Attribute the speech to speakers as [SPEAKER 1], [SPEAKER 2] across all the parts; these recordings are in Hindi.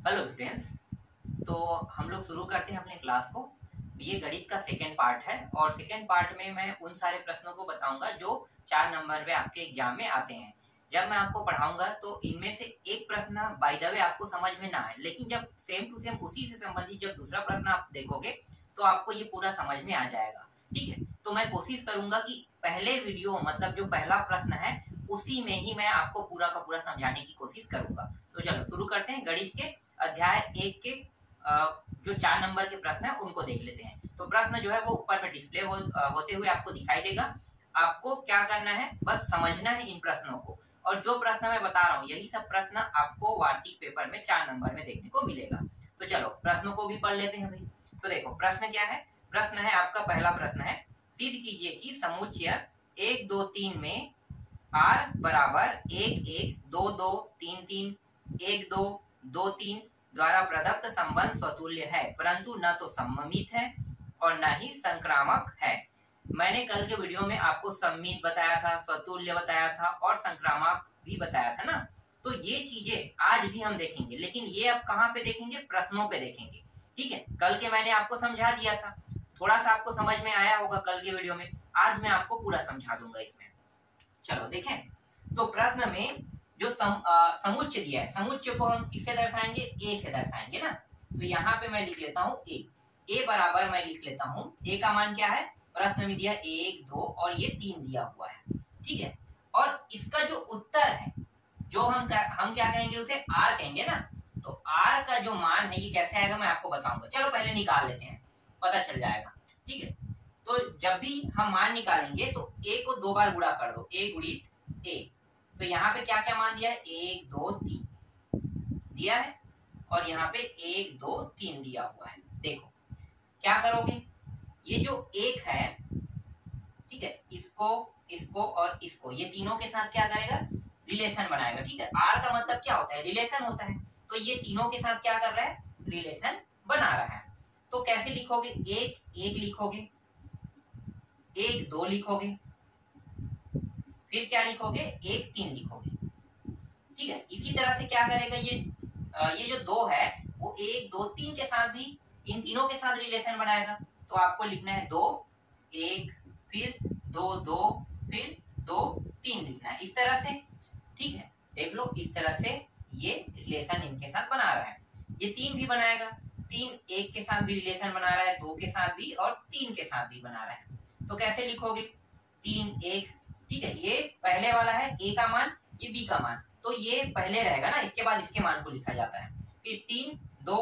[SPEAKER 1] Hello students. तो हम लोग शुरू करते हैं अपने क्लास को। ये गणित का सेकेंड पार्ट है और सेकेंड पार्ट में मैं उन सारे प्रश्नों को बताऊंगा जो 4 नंबर में आपके एग्जाम में आते हैं। जब मैं आपको पढ़ाऊंगा तो इनमें से एक प्रश्न बाय द वे आपको समझ में ना आए, लेकिन जब सेम टू सेम उसी से संबंधित जब दूसरा प्रश्न आप देखोगे तो आपको ये पूरा समझ में आ जाएगा। ठीक है, तो मैं कोशिश करूंगा कि पहले वीडियो मतलब जो पहला प्रश्न है उसी में ही मैं आपको पूरा का पूरा समझाने की कोशिश करूंगा। तो चलो शुरू करते हैं। गणित के अध्याय 1 के जो 4 नंबर के प्रश्न है उनको देख लेते हैं। तो प्रश्न जो है वो ऊपर में डिस्प्ले होते हुए आपको दिखाई देगा। आपको क्या करना है, बस समझना है इन प्रश्नों को, और जो प्रश्न मैं बता रहा हूँ यही सब प्रश्न आपको वार्षिक पेपर में 4 नंबर में देखने को मिलेगा। तो चलो प्रश्नों को भी पढ़ लेते हैं भाई। तो देखो प्रश्न क्या है। प्रश्न है आपका पहला प्रश्न है, सिद्ध कीजिए कि समुच्चय 1 2 3 में r बराबर 1 1 2 2 3 3 1 2 2 3 द्वारा प्रदत्त संबंध स्वतुल्य है, परंतु न तो सममित है और न ही संक्रामक है। मैंने कल के वीडियो में आपको सममित बताया था, स्वतुल्य बताया था और संक्रामक भी बताया था ना। तो ये चीजें आज भी हम देखेंगे, लेकिन ये अब कहाँ पे देखेंगे, प्रश्नों पे देखेंगे। ठीक है, कल के मैंने आपको समझा दिया था, थोड़ा सा आपको समझ में आया होगा कल के वीडियो में। आज मैं आपको पूरा समझा दूंगा इसमें। चलो देखें, तो प्रश्न में जो समुच्चय दिया है, समुच्चय को हम किससे दर्शाएंगे, ए से दर्शाएंगे ना। तो यहाँ पे मैं लिख लेता हूँ ए बराबर मैं लिख लेता हूँ, ए का मान क्या है, प्रश्न में दिया 1 2 और ये 3 दिया हुआ है। ठीक है, और इसका जो उत्तर है जो हम क्या कहेंगे, उसे आर कहेंगे ना। तो आर का जो मान है ये कैसे आएगा मैं आपको बताऊंगा। चलो पहले निकाल लेते हैं, पता चल जाएगा। ठीक है, तो जब भी हम मान निकालेंगे तो ए को 2 बार गुणा कर दो, ए गुणित ए। तो यहाँ पे क्या क्या मान दिया है, 1 2 3 दिया है और यहाँ पे 1 2 3 दिया हुआ है। देखो क्या करोगे, ये जो एक है, ठीक है, इसको और इसको, ये तीनों के साथ क्या करेगा, रिलेशन बनाएगा। ठीक है, आर का मतलब क्या होता है, रिलेशन होता है। तो ये तीनों के साथ क्या कर रहा है, रिलेशन बना रहा है। तो कैसे लिखोगे, 1 1 लिखोगे, 1 2 लिखोगे, फिर क्या लिखोगे, 1 3 लिखोगे। ठीक है, इसी तरह से क्या करेगा, ये जो 2 है वो 1 2 3 के साथ भी, इन तीनों के साथ रिलेशन बनाएगा। तो आपको लिखना है 2 1 फिर 2 2 फिर 2 3 लिखना है इस तरह से। ठीक है, देख लो इस तरह से ये रिलेशन इनके साथ बना रहा है। ये 3 भी बनाएगा, 3 1 के साथ भी रिलेशन बना रहा है, 2 के साथ भी और 3 के साथ भी बना रहा है। तो कैसे लिखोगे, 3 1। ठीक है, ये पहले वाला है ए का मान, ये बी का मान, तो ये पहले रहेगा ना, इसके बाद इसके मान को लिखा जाता है। फिर 3 2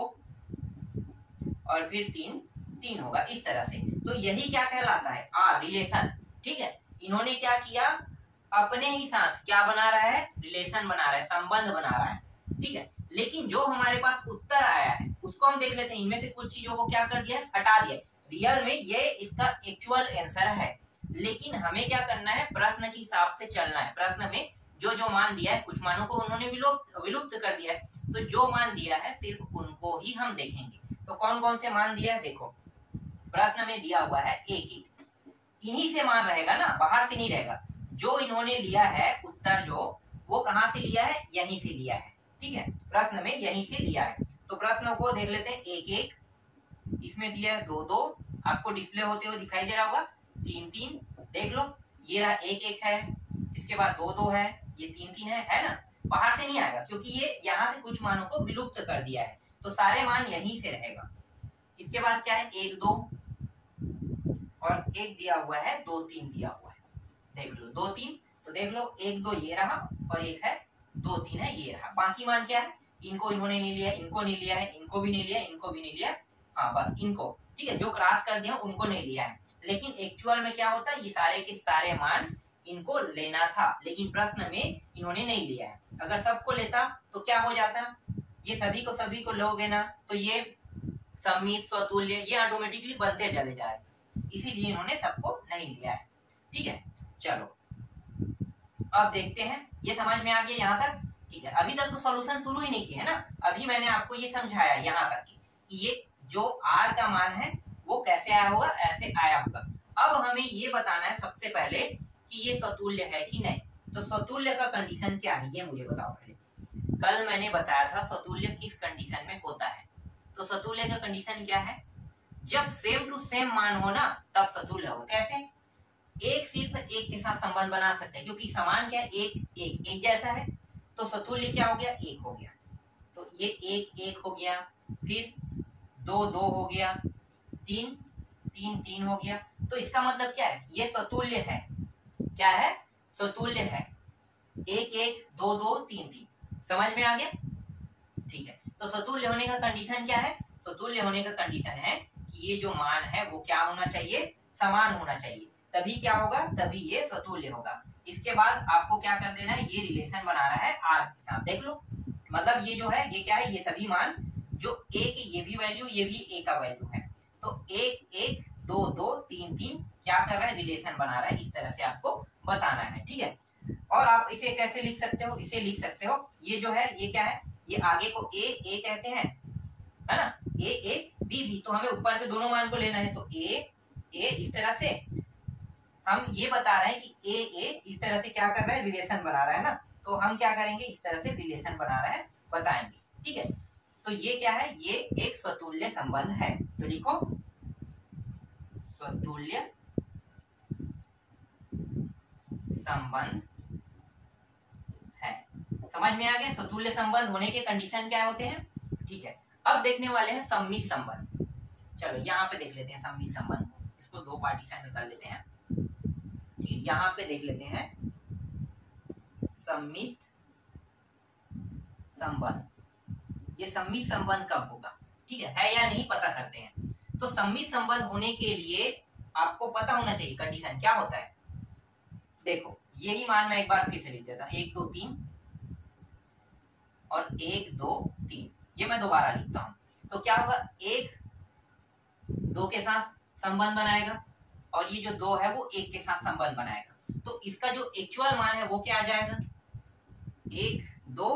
[SPEAKER 1] और फिर 3 3 होगा इस तरह से। तो यही क्या कहलाता है, आर रिलेशन। ठीक है, इन्होंने क्या किया, अपने ही साथ क्या बना रहा है, रिलेशन बना रहा है, संबंध बना रहा है। ठीक है, लेकिन जो हमारे पास उत्तर आया है उसको हम देख लेते हैं। इनमें से कुछ चीजों को क्या कर दिया, हटा दिया। रियल में ये इसका एक्चुअल आंसर है, लेकिन हमें क्या करना है, प्रश्न के हिसाब से चलना है। प्रश्न में जो जो मान दिया है, कुछ मानों को उन्होंने विलुप्त कर दिया है, तो जो मान दिया है सिर्फ उनको ही हम देखेंगे। तो कौन कौन से मान दिया है, देखो प्रश्न में दिया हुआ है 1 1, इन्हीं से मान रहेगा ना, बाहर से नहीं रहेगा। जो इन्होंने लिया है उत्तर, जो वो कहाँ से लिया है, यहीं से लिया है। ठीक है, प्रश्न में यहीं से लिया है। तो प्रश्न को देख लेते हैं, 1 1, इसमें दिया है 2 2, आपको डिस्प्ले होते हुए दिखाई दे रहा होगा, 3 3, देख लो ये रहा 1 1 है, इसके बाद 2 2 है, ये 3 3 है ना। बाहर से नहीं आएगा क्योंकि ये यहाँ से कुछ मानों को विलुप्त कर दिया है, तो सारे मान यहीं से रहेगा। इसके बाद क्या है, 1 2 और 1 दिया हुआ है, 2 3 दिया हुआ है, देख लो 2 3। तो देख लो 1 2 ये रहा और एक है 2 3 है, ये रहा। बाकी मान क्या है, इनको इन्होंने नहीं लिया, इनको नहीं लिया है, इनको भी नहीं लिया, इनको भी नहीं लिया, हाँ बस इनको। ठीक है, जो क्रॉस कर दिया उनको नहीं लिया है, लेकिन एक्चुअल में क्या होता है, ये सारे के सारे मान इनको लेना था, लेकिन प्रश्न में इन्होंने नहीं लिया है। अगर सबको लेता तो क्या हो जाता, ये सभी को लोगे ना, तो ये सममित स्वतुल्य ये ऑटोमेटिकली बनते चले जाएगा, इसीलिए इन्होंने सबको नहीं लिया है। ठीक है, चलो अब देखते हैं, ये समझ में आ गया यहाँ तक। ठीक है, अभी तक तो सॉल्यूशन शुरू ही नहीं किया है ना, अभी मैंने आपको ये समझाया यहाँ तक कि ये जो आर का मान है वो कैसे आया होगा, ऐसे आया होगा। अब हमें ये बताना है सबसे पहले कि ये स्वतुल्य है कि नहीं। तो स्वतुल्य का कंडीशन क्या है, ये मुझे बताओ पहले। कल मैंने बताया था सतुल्य किस कंडीशन में होता है। तो सतुल्य का कंडीशन क्या है, जब सेम टू सेम मान हो ना तब सतुल्य हो। कैसे, एक सिर्फ एक के साथ संबंध बना सकते हैं क्योंकि समान क्या है, एक एक एक जैसा है, तो सतुल्य क्या हो गया, एक हो गया। तो ये एक एक हो गया, फिर दो दो हो गया, तीन तीन तीन हो गया। तो इसका मतलब क्या है, ये सतुल्य है। क्या है, सतुल्य है। एक एक दो दो तीन तीन, समझ में आ गया। ठीक है, तो सतुल्य होने का कंडीशन क्या है, सतुल्य होने का कंडीशन है कि ये जो मान है वो क्या होना चाहिए, समान होना चाहिए, तभी क्या होगा, तभी ये सतुल्य होगा। इसके बाद आपको क्या कर देना है, ये रिलेशन बना रहा है आर के साथ, देख लो। मतलब ये जो है ये क्या है, ये सभी मान जो ए की ये भी वैल्यू, ये भी ए का वैल्यू है, तो एक एक दो दो तीन तीन क्या कर रहा है, रिलेशन बना रहा है। इस तरह से आपको बताना है, ठीक है। और आप इसे कैसे लिख सकते हो, इसे लिख सकते हो, ये जो है ये क्या है, ये आगे को ए कहते हैं, है ना, ए बी, तो हमें ऊपर के दोनों मान को लेना है, तो ए इस तरह से हम ये बता रहे हैं कि ए इस तरह से क्या कर रहा है, रिलेशन बना रहा है ना, तो हम क्या करेंगे, इस तरह से रिलेशन बना रहा है बताएंगे, ठीक है। तो ये क्या है, ये एक स्वतुल्य संबंध है। तो लिखो स्वतुल्य संबंध है। समझ में आ गया, स्वतुल्य संबंध होने के कंडीशन क्या होते हैं, ठीक है। अब देखने वाले हैं सम्मित संबंध। चलो यहाँ पे देख लेते हैं सम्मित संबंध, इसको दो पार्टीशन में कर लेते हैं। ठीक, यहाँ पे देख लेते हैं सम्मित संबंध। ये सम्मित संबंध कब होगा, ठीक है या नहीं पता करते हैं। तो सम्मित संबंध होने के लिए आपको पता होना चाहिए कंडीशन क्या होता है। देखो यही मान मैं एक बार फिर से लिख देता हूं, 1 2 3 और 1 2 3, ये मैं दोबारा लिखता हूं। तो क्या होगा, 1 2 के साथ संबंध बनाएगा और ये जो 2 है वो 1 के साथ संबंध बनाएगा। तो इसका जो एक्चुअल मान है वो क्या आ जाएगा, 1 2,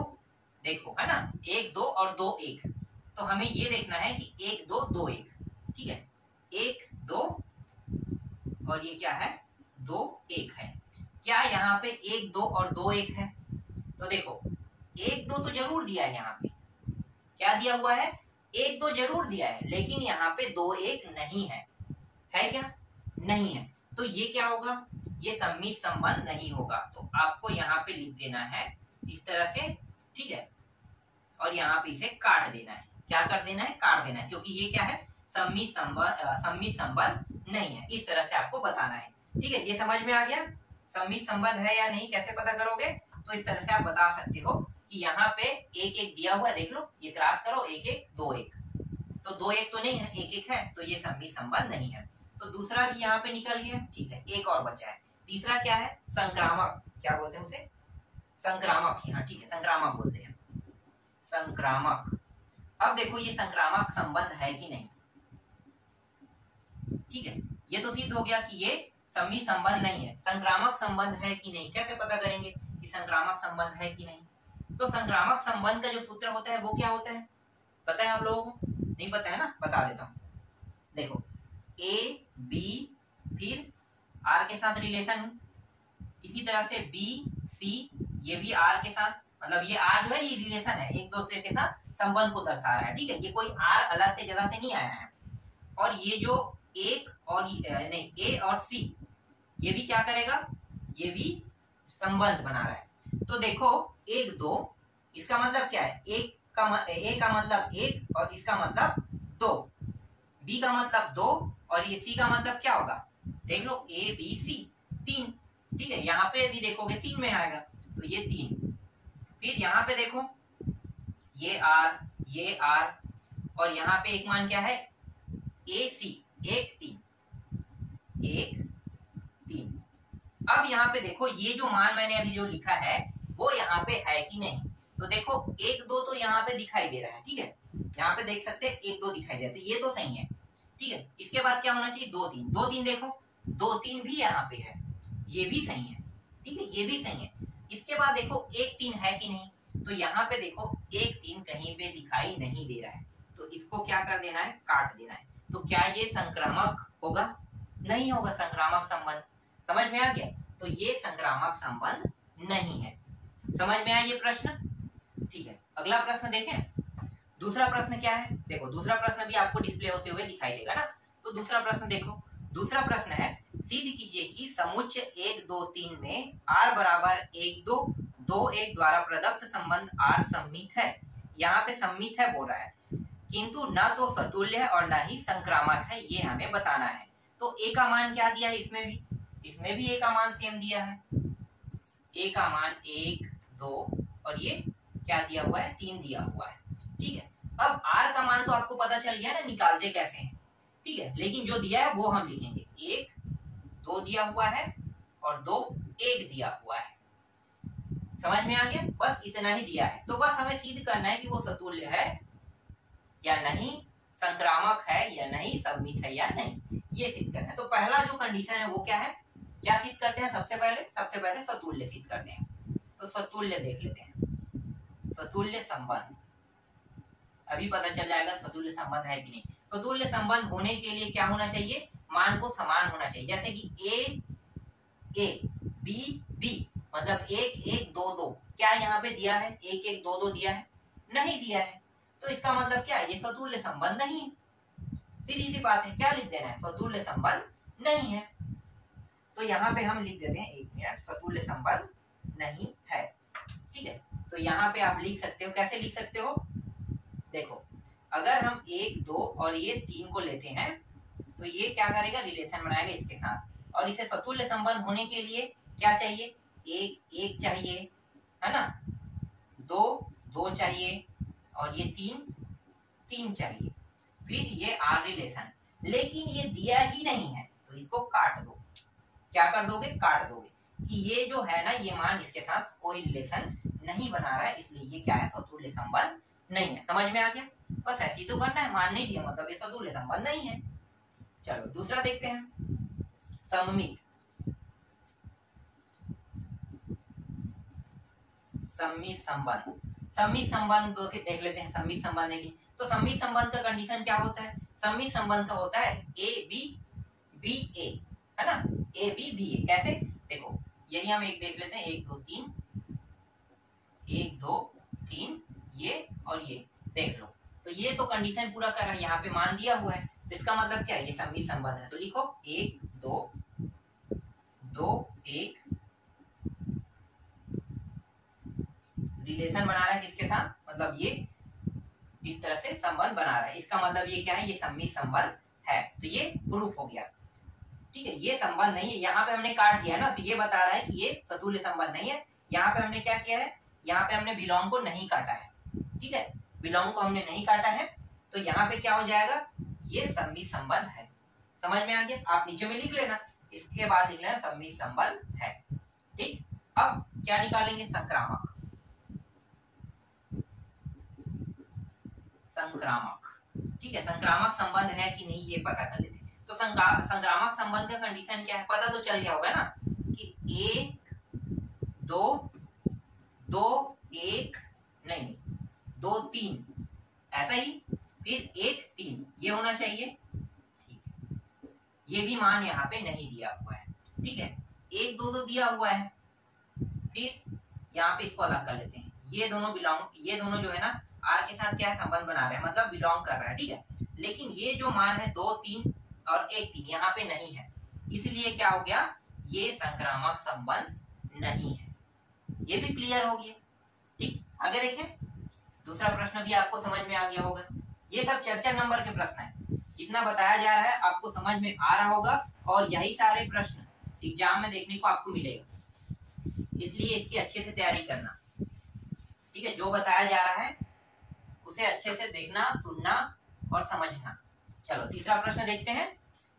[SPEAKER 1] देखो है ना, 1 2 और 2 1। तो हमें ये देखना है कि 1 2 2 1, ठीक है, 1 2 और ये क्या है, 2 1 है। क्या यहाँ पे 1 2 और 2 1 है, तो देखो 1 2 तो जरूर दिया है, यहाँ पे क्या दिया हुआ है, 1 2 जरूर दिया है, लेकिन यहाँ पे 2 1 नहीं है, है क्या, नहीं है। तो ये क्या होगा, ये सम्मित संबंध नहीं होगा। तो आपको यहाँ पे लिख देना है इस तरह से, ठीक है, और यहाँ पे इसे काट देना है। क्या कर देना है, काट देना है, क्योंकि ये क्या है, सम्मित संबंध नहीं है। इस तरह से आपको बताना है, ठीक है। ये समझ में आ गया, सम्मित संबंध है या नहीं कैसे पता करोगे, तो इस तरह से आप बता सकते हो कि यहाँ पे 1 1 दिया हुआ है, देख लो, ये क्रॉस करो, 1 1 2 1, तो 2 1 तो नहीं है, 1 1 है, तो ये सम्मित संबंध नहीं है। तो दूसरा भी यहाँ पे निकल गया, ठीक है, एक और बचा है। तीसरा क्या है, संक्रामक, क्या बोलते हैं उसे, संक्रामक, हाँ ठीक है, संक्रामक बोलते हैं, संक्रामक। अब देखो ये संक्रामक संबंध है कि नहीं, ठीक है, ये तो सिद्ध हो गया कि ये सम्मित संबंध नहीं है। संक्रामक संबंध है कि नहीं कैसे पता करेंगे कि संक्रामक संबंध है कि नहीं। तो संक्रामक संबंध का जो सूत्र होता है वो क्या होता है, पता है आप लोगों को, नहीं पता है ना, बता देता हूं। देखो ए बी फिर आर के साथ रिलेशन, इसी तरह से बी सी, ये भी आर के साथ, मतलब ये आर जो है ये रिलेशन है, एक दूसरे के साथ संबंध को दर्शा रहा है, ठीक है, ये कोई आर अलग से जगह से नहीं आया है। और ये जो एक और नहीं, ए और सी, ये भी क्या करेगा, ये भी संबंध बना रहा है। तो देखो 1 2, इसका मतलब क्या है, ए का मतलब 1 और इसका मतलब 2, बी का मतलब 2 और ये सी का मतलब क्या होगा, देख लो ए बी सी 3, ठीक है, यहाँ पे भी देखोगे 3 में आएगा, तो ये 3। फिर यहाँ पे देखो ये आर और यहाँ पे एक मान क्या है, ए सी, 1 3 अब यहाँ पे देखो ये जो मान मैंने अभी जो लिखा है वो यहाँ पे है कि नहीं। तो देखो 1 2 तो यहाँ पे दिखाई दे रहा है, ठीक है, यहाँ पे देख सकते हैं 1 2 दिखाई दे रहा है, तो ये तो सही है, ठीक है। इसके बाद क्या होना चाहिए, 2 3 देखो 2 3 भी यहाँ पे है, ये भी सही है, ठीक है, ये भी सही है। इसके बाद देखो 1 3 है कि नहीं, तो यहाँ पे देखो 1 3 कहीं पे दिखाई नहीं दे रहा है, तो इसको क्या कर देना है, काट देना है। तो क्या ये संक्रामक होगा, नहीं होगा संक्रामक संबंध, समझ में आ गया। तो ये संक्रामक संबंध नहीं है, समझ में आया ये प्रश्न। ठीक है, अगला प्रश्न देखें। दूसरा प्रश्न क्या है, देखो दूसरा प्रश्न भी आपको डिस्प्ले होते हुए दिखाई देगा ना। तो दूसरा प्रश्न देखो, दूसरा प्रश्न है सिद्ध कीजिए कि समुच्चय 1 2 3 में r बराबर 1 2 2 1 द्वारा प्रदत्त संबंध r सम्मित है। यहाँ पे सम्मित है बोल रहा है, किंतु न तो सतुल्य है और न ही संक्रामक है, ये हमें बताना है। तो a का मान क्या दिया है, इसमें भी a का मान सेम दिया है, a का मान 1 2 और ये क्या दिया हुआ है, 3 दिया हुआ है। ठीक है, अब r का मान तो आपको पता चल गया ना, निकालते कैसे हैं। ठीक है, लेकिन जो दिया है वो हम लिखेंगे, 1 2 दिया हुआ है और 2 1 दिया हुआ है। समझ में आ गया, बस इतना ही दिया है। तो बस हमें सिद्ध करना है कि वो सतुल्य है या नहीं, संक्रामक है या नहीं, सम्मित है या नहीं, ये सिद्ध करना है। तो पहला जो कंडीशन है वो क्या है, क्या सिद्ध करते हैं, सबसे पहले सतुल्य सिद्ध करते हैं। तो सतुल्य देख लेते हैं, सतुल्य संबंध अभी पता चल जाएगा सतुल्य संबंध है कि नहीं। सतुल्य संबंध होने के लिए क्या होना चाहिए, मान को समान होना चाहिए। जैसे कि a b b मतलब 1 1 2 2, क्या यहाँ पे दिया है 1 1 2 2 दिया है, नहीं दिया है। तो इसका मतलब क्या है, ये सतुल्य संबंध नहीं है। सीधी सी बात है, क्या लिख देना है, सतुल्य संबंध नहीं है। तो यहाँ पे हम लिख देते हैं, 1 मिनट, सतुल्य संबंध नहीं है। ठीक है, तो यहाँ पे आप लिख सकते हो, कैसे लिख सकते हो, देखो अगर हम 1 2 और ये 3 को लेते हैं तो ये क्या करेगा, रिलेशन बनाएगा इसके साथ, और इसे सतुल्य संबंध होने के लिए क्या चाहिए, 1 1 चाहिए, है ना, 2 2 चाहिए और ये 3 3 चाहिए, फिर ये आर रिलेशन। लेकिन ये दिया ही नहीं है तो इसको काट दो। क्या कर दोगे, काट दोगे कि ये जो है ना, ये मान इसके साथ कोई रिलेशन नहीं बना रहा है, इसलिए ये क्या है, सतुल्य संबंध नहीं है। समझ में आ गया, बस ऐसे ही तो करना है, मान नहीं दिया मतलब ये सतुल्य संबंध नहीं है। चलो दूसरा देखते हैं, सम्मित संबंध। सम्मित संबंध देख लेते हैं, सम्मित संबंध है। तो सम्मित संबंध का कंडीशन क्या होता है, सम्मित संबंध का होता है ए बी बी ए, है ना, ए बी बी ए। कैसे, देखो यही हम एक देख लेते हैं, 1 2 3 1 2 3 ये और ये देख लो। तो ये तो कंडीशन पूरा कर रहा है, यहाँ पे मान दिया हुआ है, तो इसका मतलब क्या है, ये सम्मित संबंध है। तो लिखो 1 2 2 1 रिलेशन बना रहा है किसके साथ, मतलब ये इस तरह से संबंध बना रहा है, इसका मतलब ये क्या है, ये सम्मित संबंध है। तो ये प्रूफ हो गया। ठीक है, ये संबंध नहीं है, यहाँ पे हमने काट दिया ना, तो ये बता रहा है कि ये सतुल्य संबंध नहीं है। यहाँ पे हमने क्या किया है, यहाँ पे हमने बिलोंग को नहीं काटा है। ठीक है, बिलोंग को हमने नहीं काटा है, तो यहाँ पे क्या हो जाएगा, ये सम्मित संबंध है। समझ में आ गया, आप नीचे में लिख लेना, इसके बाद लिख लेना सम्मित संबंध है। ठीक, अब क्या निकालेंगे, संक्रामक। ठीक है, संक्रामक संबंध है कि नहीं ये पता कर लेते हैं। तो संक्रामक संबंध का कंडीशन क्या है, पता तो चल गया होगा ना, कि 1 2 2 1 नहीं 2 3 ऐसा ही, फिर 1 3 ये होना चाहिए। ठीक है, ये भी मान यहाँ पे नहीं दिया हुआ है। ठीक है, 1 2 2 दिया हुआ है, फिर यहाँ पे इसको अलग कर लेते हैं, ये दोनों बिलोंग, ये दोनों जो है ना आर के साथ क्या संबंध बना रहे हैं, मतलब बिलोंग कर रहा है। ठीक है, लेकिन ये जो मान है 2 3 और 1 3 यहाँ पे नहीं है, इसलिए क्या हो गया, ये संक्रामक संबंध नहीं है। ये भी क्लियर हो गया। ठीक, आगे देखें, दूसरा प्रश्न भी आपको समझ में आ गया होगा। ये सब चर्चा नंबर के प्रश्न है, जितना बताया जा रहा है आपको समझ में आ रहा होगा, और यही सारे प्रश्न एग्जाम में देखने को आपको मिलेगा, इसलिए इसकी अच्छे से तैयारी करना। ठीक है, जो बताया जा रहा है उसे अच्छे से देखना, सुनना और समझना। चलो तीसरा प्रश्न देखते हैं।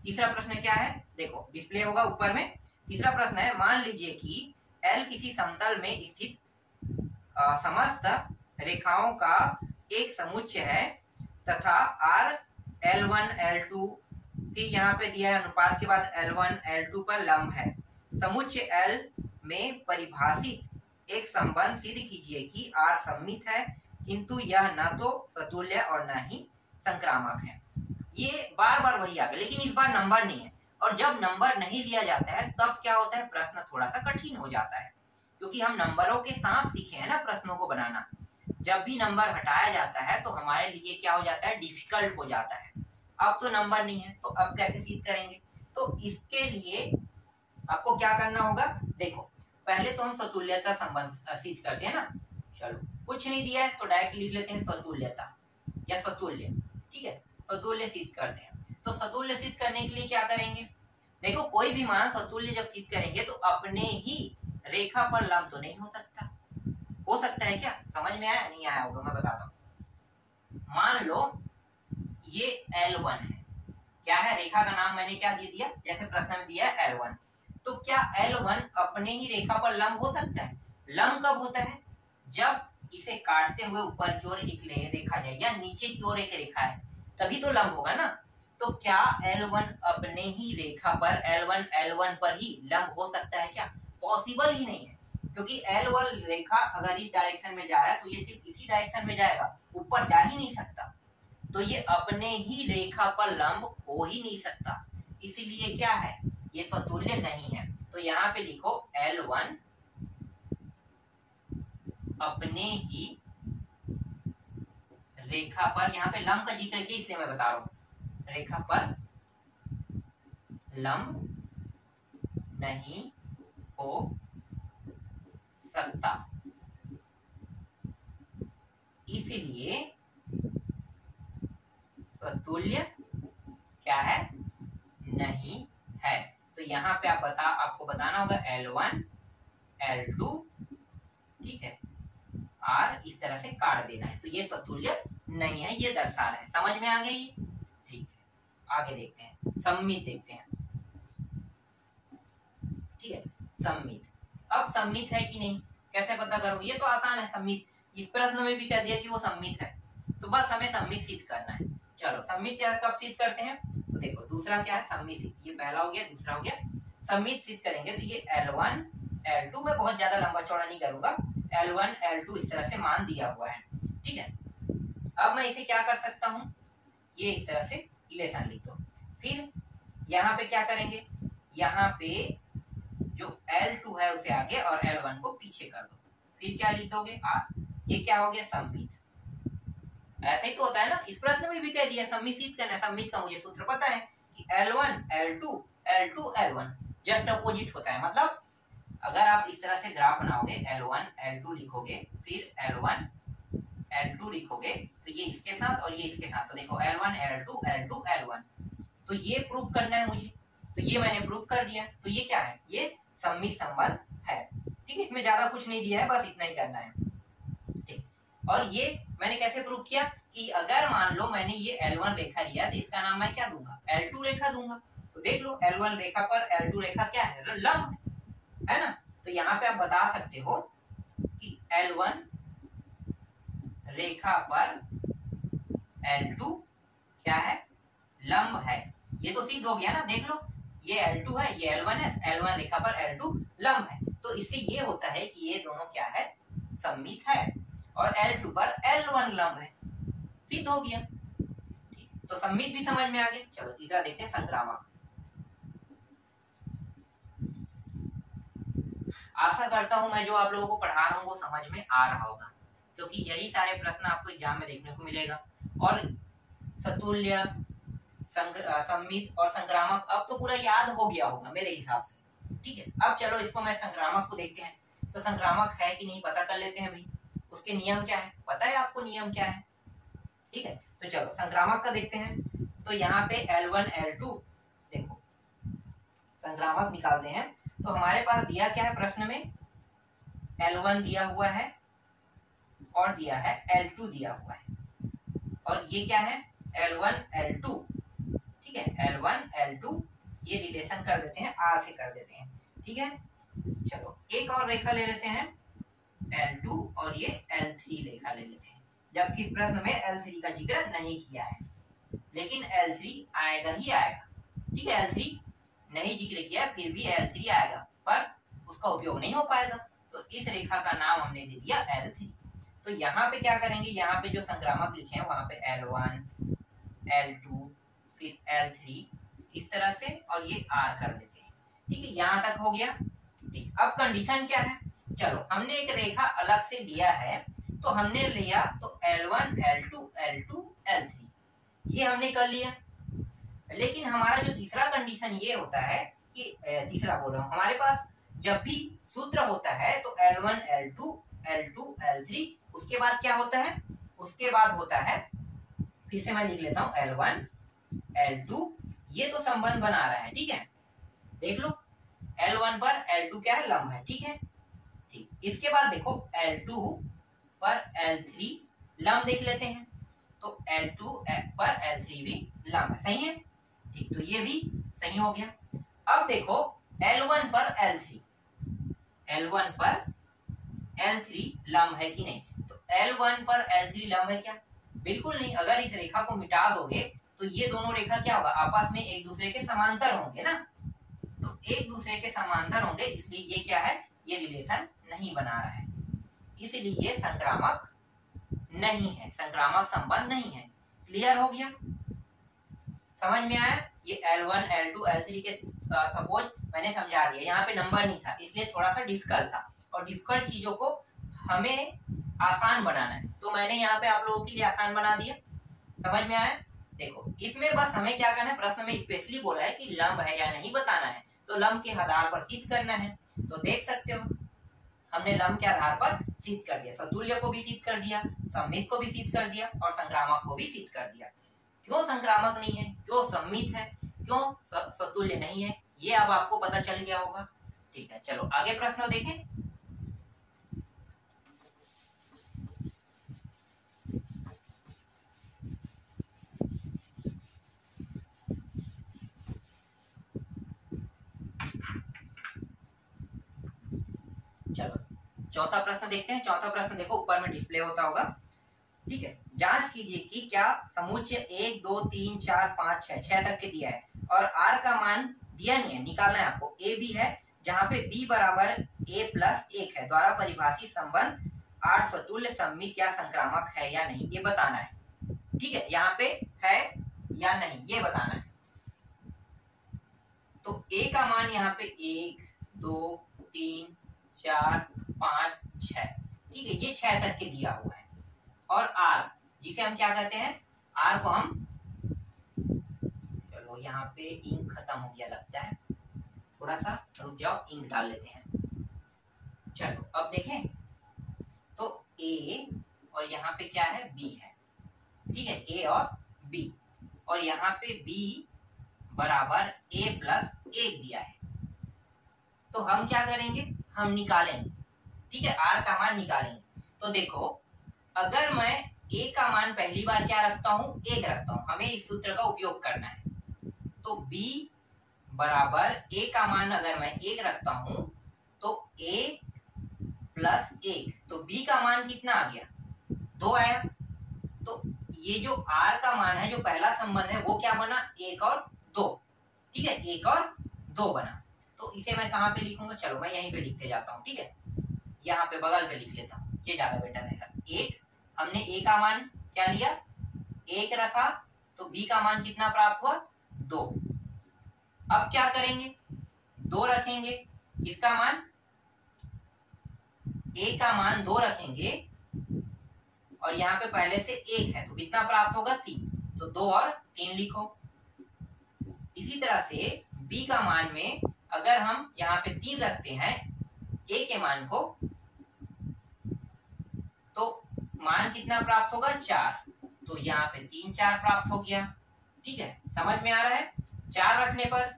[SPEAKER 1] तीसरा प्रश्न क्या है, देखो डिस्प्ले होगा ऊपर में। तीसरा प्रश्न है, मान लीजिए कि L किसी समतल में स्थित समस्त रेखाओं का एक समुच्चय है तथा R L1 L2, फिर यहाँ पे दिया है अनुपात के बाद L1 L2 पर लंब है। समुच्चय L में परिभाषित एक संबंध सिद्ध कीजिए कि R सम्मित है, किंतु यह न तो सतुल्य और न ही संक्रामक है। ये बार बार वही आ गया, लेकिन इस बार नंबर नहीं है, और जब नंबर नहीं दिया जाता है तब क्या होता है, प्रश्न थोड़ा सा कठिन हो जाता है, क्योंकि हम नंबरों के साथ सीखे हैं ना प्रश्नों को बनाना। जब भी नंबर हटाया जाता है तो हमारे लिए क्या हो जाता है, डिफिकल्ट हो जाता है। अब तो नंबर नहीं है तो अब कैसे सिद्ध करेंगे, तो इसके लिए आपको क्या करना होगा, देखो पहले तो हम सतुल्यता संबंध सिद्ध करते हैं ना। चलो कुछ नहीं दिया है तो डायरेक्ट लिख लेते हैं सतुल्यता या सतुल्य, ठीक है, सतुल्य सिद्ध करते हैं। तो सतुल्य सिद्ध करने के लिए क्या करेंगे, देखो कोई भी मान सतुल्य जब सिद्ध करेंगे तो अपने ही रेखा पर लंब तो नहीं हो सकता। हो सकता है क्या, समझ में आया नहीं आया होगा, मैं बताता हूँ। मान लो ये L1 है, क्या है, रेखा का नाम मैंने क्या दे दिया, जैसे प्रश्न में दिया है L1, तो क्या L1 अपने ही रेखा पर लंब हो सकता है। लंब कब होता है, जब इसे काटते हुए ऊपर की ओर एक रेखा जाए या नीचे की ओर एक रेखा है, तभी तो लंब होगा ना। तो क्या L1 अपने ही रेखा पर L1 पर ही लंब हो सकता है क्या, पॉसिबल ही नहीं है, क्योंकि L1 रेखा अगर इस डायरेक्शन में जा रहा है तो ये सिर्फ इसी डायरेक्शन में जाएगा, ऊपर जा ही नहीं सकता। तो ये अपने ही रेखा पर लंब हो ही नहीं सकता, इसीलिए क्या है, ये सतुल्य नहीं है। तो यहाँ पे लिखो L1 अपने ही रेखा पर, यहाँ पे लंब का जिक्र किया इसलिए मैं बता रहा हूँ, रेखा पर लंब नहीं हो सकता, इसलिए सतुल्य क्या है, नहीं है। तो यहाँ पे आपको बताना होगा L1 L2, ठीक है, R इस तरह से काट देना है, तो ये सतुल्य नहीं है, ये दर्शा रहा है। समझ में आ गई, ठीक है। आगे देखते हैं, सममित देखते हैं, ठीक है, सममित। अब सममित है कि नहीं कैसे पता करोगे, ये तो आसान है, सममित इस प्रश्न में भी कह दिया कि वो सममित है, तो बस हमें सममित सिद्ध करना है। चलो सममित कब सिद्ध करते हैं, तो देखो दूसरा क्या है, सममित सिद्ध, ये पहला हो गया, दूसरा हो गया सममित सिद्ध करेंगे। तो ये L1 L2, मैं बहुत ज्यादा लंबा चौड़ा नहीं करूंगा, L1 L2 इस तरह से मान दिया हुआ है, ठीक है। अब मैं इसे क्या कर सकता हूँ, ये इस तरह से रिलेशन लिख दो। फिर यहाँ पे क्या करेंगे, यहाँ पे जो L2 है उसे आगे और L1 को पीछे कर दो, फिर क्या लिख दोगे R, ये क्या हो गया, सममित। ऐसा ही तो होता है ना, इस प्रश्न में भी कह दिया सममित सिद्ध करना। सममित का मुझे सूत्र पता है कि L1 L2 L2 L1 just opposite होता है। मतलब अगर आप इस तरह से ग्राफ बनाओगे, L1 L2 लिखोगे, फिर L1 L2 लिखोगे, तो ये इसके साथ और ये इसके साथ, तो देखो L1 L2 L2 L1, तो ये प्रूफ करना है मुझे, तो ये मैंने प्रूफ कर दिया। तो ये क्या है, ये सममित संबंध है, ठीक है, इसमें ज्यादा कुछ नहीं दिया है, बस इतना ही करना है, ठीक। और ये मैंने कैसे प्रूफ किया कि अगर मान लो मैंने ये L1 रेखा लिया तो इसका नाम मैं क्या दूंगा, L2 रेखा दूंगा। तो देख लो L1 रेखा पर L2 रेखा क्या है, लंब है ना। तो यहाँ पे आप बता सकते हो कि L1 रेखा पर L2 क्या है, लंब है। ये तो सिद्ध हो गया ना, देख लो ये L2 है, ये L1 है, L1 रेखा पर L2 लंब है, तो इससे ये होता है कि ये दोनों क्या है, सममित है, और L2 पर L1 लंब है, सिद्ध हो गया, ठीक। तो सममित भी समझ में आ गया। चलो तीसरा देखते हैं, संक्रामक। आशा करता हूं मैं जो आप लोगों को पढ़ा रहा हूं वो समझ में आ रहा होगा, क्योंकि यही सारे प्रश्न आपको एग्जाम में देखने को मिलेगा। और सतुल्य, सममित और संक्रामक अब तो पूरा याद हो गया होगा मेरे हिसाब से, ठीक है। अब चलो इसको मैं संक्रामक को देखते हैं, तो संक्रामक है कि नहीं पता कर लेते हैं भाई। उसके नियम क्या है, पता है आपको नियम क्या है, ठीक है। तो चलो संक्रामक का देखते हैं। तो यहाँ पे L1 L2, देखो संक्रामक निकालते हैं, तो हमारे पास दिया क्या है प्रश्न में, L1 दिया हुआ है और दिया है L2 दिया हुआ है, और ये क्या है L1 L2, ठीक है, L1 L2, ये रिलेशन कर देते हैं, R से कर देते हैं, ठीक है। चलो एक और रेखा ले लेते हैं L2 और ये L3 रेखा ले लेते हैं, जबकि इस प्रश्न में L3 का जिक्र नहीं किया है, लेकिन L3 आएगा ही आएगा, ठीक है। L3 नहीं जिक्र किया फिर भी L3 आएगा, पर उसका उपयोग नहीं हो पाएगा, तो इस रेखा का नाम हमने दे दिया L3। तो यहाँ पे क्या करेंगे, यहाँ पे जो संक्रामक लिखे हैं वहां पे L1 L2 फिर L3 इस तरह से, और ये R कर देते हैं, ठीक है। यहाँ तक हो गया, ठीक। अब कंडीशन क्या है, चलो हमने एक रेखा अलग से लिया है तो हमने लिया तो L1 L2 L2 L3 ये हमने कर लिया। लेकिन हमारा जो तीसरा कंडीशन ये होता है कि तीसरा बोल रहा हूँ, हमारे पास जब भी सूत्र होता है तो L1 L2 L2 L3 उसके बाद क्या होता है, उसके बाद होता है, फिर से मैं लिख लेता हूँ L1 L2 ये तो संबंध बना रहा है, ठीक है, देख लो L1 पर L2 क्या है, लंब है, ठीक है, ठीक। इसके बाद देखो L2 पर L3 लंब देख लेते हैं, तो L2 पर L3 भी लंब है, सही है, ठीक, तो ये भी सही हो गया। अब देखो L1 पर L3 लंब है कि नहीं, तो L1 पर L3 लंब है क्या, बिल्कुल नहीं। अगर इस रेखा को मिटा दोगे तो ये दोनों रेखा क्या होगा, आपस में एक दूसरे के समांतर होंगे ना, तो एक दूसरे के समांतर होंगे, इसलिए ये क्या है, ये रिलेशन नहीं बना रहा है, इसलिए ये संक्रामक नहीं है, संक्रामक संबंध नहीं है। क्लियर हो गया, समझ में आया। ये L1 L2 L3 के सपोज मैंने समझा दिया, यहाँ पे नंबर नहीं था इसलिए थोड़ा सा डिफिकल्ट था, और डिफिकल्ट चीजों को हमें आसान बनाना है, तो मैंने यहाँ पे आप लोगों के लिए आसान बना दिया, समझ में आया। देखो इसमें बस हमें क्या करना है, प्रश्न में स्पेशली बोला है कि लंब है या नहीं बताना है, तो लंब के आधार पर सिद्ध करना है, तो देख सकते हो हमने लंब के आधार पर सिद्ध कर दिया, सतुल्य को भी सिद्ध कर दिया, सममित को भी सिद्ध कर दिया और संक्रामक को भी सिद्ध कर दिया। क्यों संक्रामक नहीं है, क्यों सममित है, क्यों सतुल्य नहीं है, ये अब आपको पता चल गया होगा, ठीक है। चलो आगे प्रश्न देखें। चलो चौथा प्रश्न देखते हैं। चौथा प्रश्न देखो ऊपर में डिस्प्ले होता होगा, ठीक है। जांच कीजिए कि क्या समुच्चय 1 2 3 4 5 6 तक के दिया है और R का मान दिया नहीं है, निकालना है आपको। A B है जहां पे B बराबर A प्लस 1 है, द्वारा परिभाषित संबंध R सतुल्य सममित या संक्रामक है या नहीं, ये बताना है, ठीक है, यहाँ पे है या नहीं ये बताना है। तो A का मान यहाँ पे 1 2 3 4 5 6, ठीक है, ये 6 तक के दिया हुआ है, और R जिसे हम क्या कहते हैं, R को हम, चलो यहाँ पे इंक खत्म हो गया लगता है, थोड़ा सा रुक जाओ, इंक डाल लेते हैं। चलो अब देखें तो A और यहाँ पे क्या है, B है, ठीक है, A और B, और यहाँ पे B बराबर A प्लस 1 दिया है, तो हम क्या करेंगे, हम निकालेंगे, ठीक है, R का मान निकालेंगे। तो देखो अगर मैं A का मान पहली बार क्या रखता हूँ, 1 रखता हूँ, हमें इस सूत्र का उपयोग करना है, तो B बराबर A का मान अगर मैं 1 रखता हूँ तो A प्लस 1, तो B का मान कितना आ गया, 2 आया। तो ये जो R का मान है, जो पहला संबंध है, वो क्या बना, 1 और 2, ठीक है, 1 और 2 बना। तो इसे मैं कहाँ पे लिखूंगा, चलो मैं यहीं पे लिखते जाता हूँ, ठीक है, यहाँ पे बगल पे लिख लेता हूँ, ये ज्यादा बेटर रहेगा। 1, हमने A का मान क्या लिया, 1 रखा, तो B का मान कितना प्राप्त हुआ, 2। अब क्या करेंगे, 2 रखेंगे, इसका मान, A का मान 2 रखेंगे, और यहाँ पे पहले से 1 है तो कितना प्राप्त होगा, 3, तो 2 और 3 लिखो। इसी तरह से B का मान में अगर हम यहाँ पे 3 रखते हैं A के मान को, तो मान कितना प्राप्त होगा, 4, तो यहाँ पे 3 4 प्राप्त हो गया, ठीक है, समझ में आ रहा है। 4 रखने पर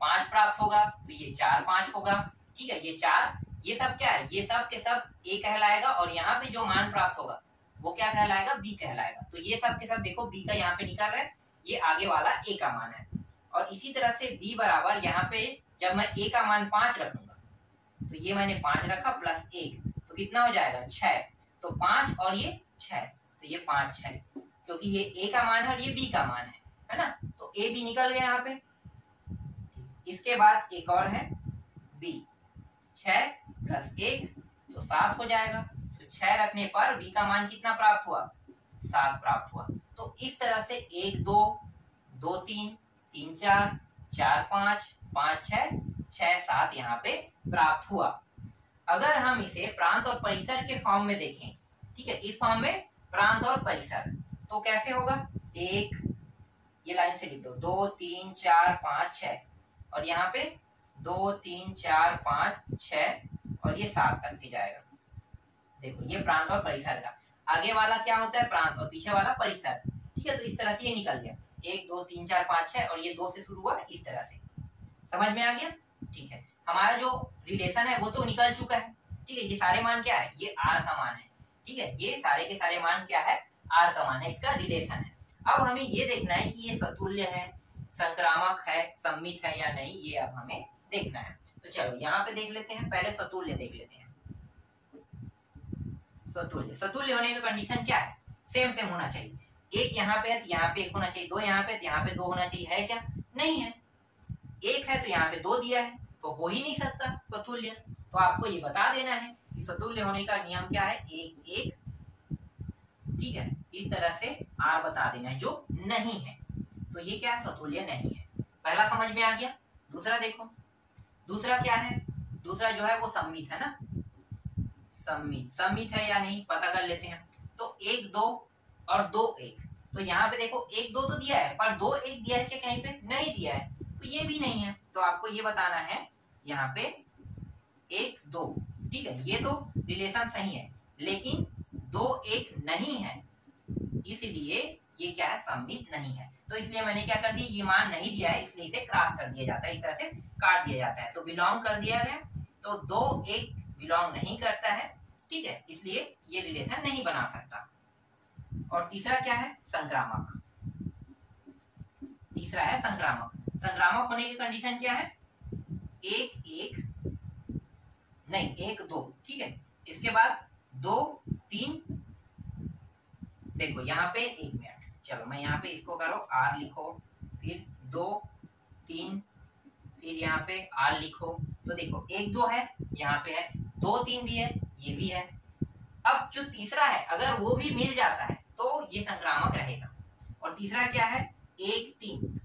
[SPEAKER 1] 5 प्राप्त होगा, तो ये 4 5 होगा, ठीक है, ये 4, ये सब क्या है, ये सब के सब A कहलाएगा, और यहाँ पे जो मान प्राप्त होगा वो क्या कहलाएगा, B कहलाएगा। तो ये सब के सब देखो B का यहाँ पे निकल रहा है, ये आगे वाला A का मान है। और इसी तरह से B बराबर यहाँ पे जब मैं A का मान 5 रखूंगा, तो ये मैंने 5 रखा प्लस 1, तो कितना हो जाएगा, 6, तो 5 और ये 6, तो ये 5 6, क्योंकि ये A का मान है और ये B का मान है ना, तो A B निकल गया यहाँ पे। इसके बाद एक और है B, 6 प्लस 1 तो 7 हो जाएगा, तो 6 रखने पर B का मान कितना प्राप्त हुआ, 7 प्राप्त हुआ। तो इस तरह से 1 2 2 3 3 4 4 5 5 6 6 7 यहाँ पे प्राप्त हुआ। अगर हम इसे प्रांत और परिसर के फॉर्म में देखें, ठीक है, इस फॉर्म में प्रांत और परिसर, तो कैसे होगा, एक, ये लाइन से लिख दो, 2 3 4 5 6, और यहाँ पे 2 3 4 5 6 और ये 7 तक भी जाएगा। देखो ये प्रांत और परिसर का, आगे वाला क्या होता है प्रांत और पीछे वाला परिसर, ठीक है। तो इस तरह से ये निकल गया, 1 2 3 4 5 6 और ये 2 से शुरू हुआ, इस तरह से समझ में आ गया, ठीक है। हमारा जो रिलेशन है वो तो निकल चुका है, ठीक है। ये सारे मान क्या है, ये आर का मान है, ठीक है। ये सारे के सारे मान क्या है, आर का मान है, इसका रिलेशन है। अब हमें ये देखना है कि ये सतुल्य है, संक्रामक है, सम्मित है या नहीं, ये अब हमें देखना है। तो चलो यहाँ पे देख लेते हैं, पहले सतुल्य देख लेते हैं। सतुल्य होने का कंडीशन क्या है, सेम सेम होना चाहिए, एक यहाँ पे है तो यहाँ पे एक होना चाहिए, 2 यहाँ पे तो यहाँ पे 2 होना चाहिए, है क्या, नहीं है। एक है तो यहाँ पे 2 दिया है, तो हो ही नहीं सकता सतुल्य। तो आपको ये बता देना है कि सतुल्य होने का नियम क्या है, 1 1, ठीक है। इस तरह से आर बता देना है जो नहीं है, तो ये क्या है, सतुल्य नहीं है। पहला समझ में आ गया। दूसरा देखो, दूसरा क्या है, दूसरा जो है वो सम्मित है ना, सम्मित है या नहीं पता कर लेते हैं। तो 1 2 और 2 1, तो यहाँ पे देखो 1 2 तो दिया है, पर 2 1 दिया है क्या, कहीं पे नहीं दिया है, तो ये भी नहीं है। तो आपको ये बताना है यहाँ पे 1 2, ठीक है, ये तो रिलेशन सही है, लेकिन 2 1 नहीं है, इसलिए ये क्या है, सम्मित नहीं है। तो इसलिए मैंने क्या कर दिया, ये मान नहीं दिया है, इसलिए इसे क्रॉस कर दिया जाता है, इस तरह से काट दिया जाता है। तो बिलोंग कर दिया गया, तो 2 1 बिलोंग नहीं करता है, ठीक है, इसलिए ये रिलेशन नहीं बना सकता। और तीसरा क्या है, संक्रामक। तीसरा है संक्रामक। संक्रामक होने की कंडीशन क्या है, 1 1 नहीं 1 2, ठीक है, इसके बाद 2 3, देखो यहाँ पे 1 मिनट, चलो मैं यहाँ पे इसको करो आर लिखो, फिर 2 3, फिर यहाँ पे आर लिखो। तो देखो 1 2 है, यहाँ पे है 2 3 भी है, ये भी है। अब जो तीसरा है अगर वो भी मिल जाता है तो ये संक्रामक रहेगा। और तीसरा क्या है, 1 3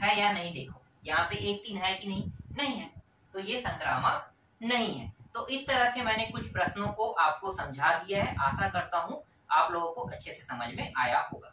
[SPEAKER 1] है या नहीं, देखो यहाँ पे 1 3 है कि नहीं, नहीं है, तो ये संक्रामक नहीं है। तो इस तरह से मैंने कुछ प्रश्नों को आपको समझा दिया है, आशा करता हूँ आप लोगों को अच्छे से समझ में आया होगा।